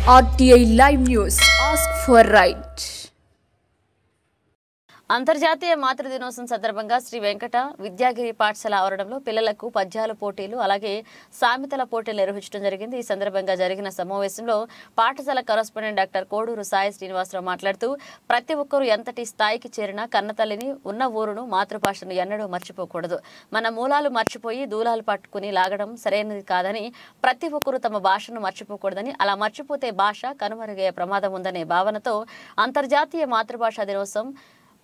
RTI Live News. Ask for right. అంతర్జాతీయ మాతృ దినోత్సవం సందర్భంగా శ్రీ వెంకట విద్యాగిరి పాఠశాల ఆవరణంలో పిల్లలకు పద్యాల పోటీలు అలాగే సామెతల పోటీలు నిర్వహించడం జరిగింది. ఈ సందర్భంగా జరిగిన సమావేశంలో పాఠశాల కరెస్పాండెంట్ డాక్టర్ కోడూరు సాయి శ్రీనివాసరావు మాట్లాడుతూ ప్రతి ఒక్కరూ ఎంతటి స్థాయికి చేరినా కన్నతల్లిని ఉన్న ఊరును మాతృభాషను ఎన్నడూ మర్చిపోకూడదు. మన మూలాలు మర్చిపోయి దూలాలు పట్టుకుని లాగడం సరైనది కాదని, ప్రతి ఒక్కరూ తమ భాషను మర్చిపోకూడదని, అలా మర్చిపోతే భాష కనుమరుగయ్యే ప్రమాదం ఉందనే భావనతో అంతర్జాతీయ మాతృభాషా దినోత్సవం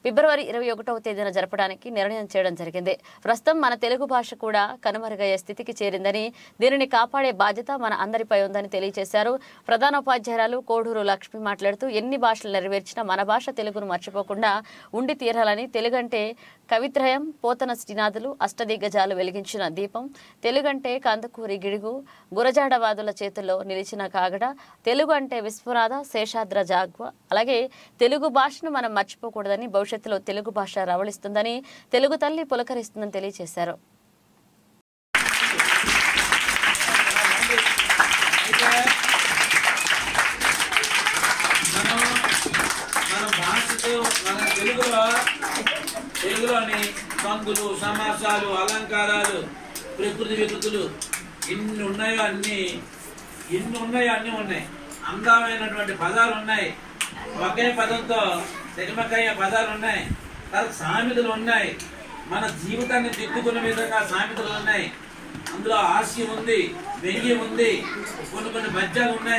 ఫిబ్రవరి 21వ తేదీన జరపడానికి నిర్ణయం చేయడం జరిగింది. ప్రస్తుతం మన తెలుగు భాష కూడా కనుమరుగయ్యే స్థితికి చేరిందని, దీనిని కాపాడే బాధ్యత మన అందరిపై ఉందని తెలియజేశారు. ప్రధానోపాధ్యాయురాలు కోడూరు లక్ష్మి మాట్లాడుతూ ఎన్ని భాషలు నెరవేర్చినా మన భాష తెలుగును మర్చిపోకుండా ఉండి తీరాలని, తెలుగంటే కవిత్రయం, పోతన శ్రీనాథులు, అష్టదిగ్గజాలు వెలిగించిన దీపం, తెలుగంటే కందుకూరి గిడుగు, గురజాడవాదుల చేతుల్లో నిలిచిన కాగడ, తెలుగు అంటే విశ్వనాథ శేషాద్ర జాగ్వ, అలాగే తెలుగు భాషను మనం మర్చిపోకూడదని, భవిష్యత్తులో తెలుగు భాష రవళిస్తుందని, తెలుగు తల్లి పులకరిస్తుందని తెలియజేశారు. తెలుగులోని సంగులు, సమాసాలు, అలంకారాలు, ప్రకృతి వికృతులు ఎన్ని ఉన్నాయో అన్ని ఉన్నాయి. అందమైనటువంటి పదాలు ఉన్నాయి. ఒకే పదంతో తెగమకయ్యే పదాలు ఉన్నాయి. తర్వాత సామెతలు ఉన్నాయి. మన జీవితాన్ని దిద్దుకునే విధంగా సామెతలు ఉన్నాయి. అందులో హాస్యం ఉంది, వ్యంగ్యం ఉంది, కొన్ని పద్యాలు ఉన్నాయి.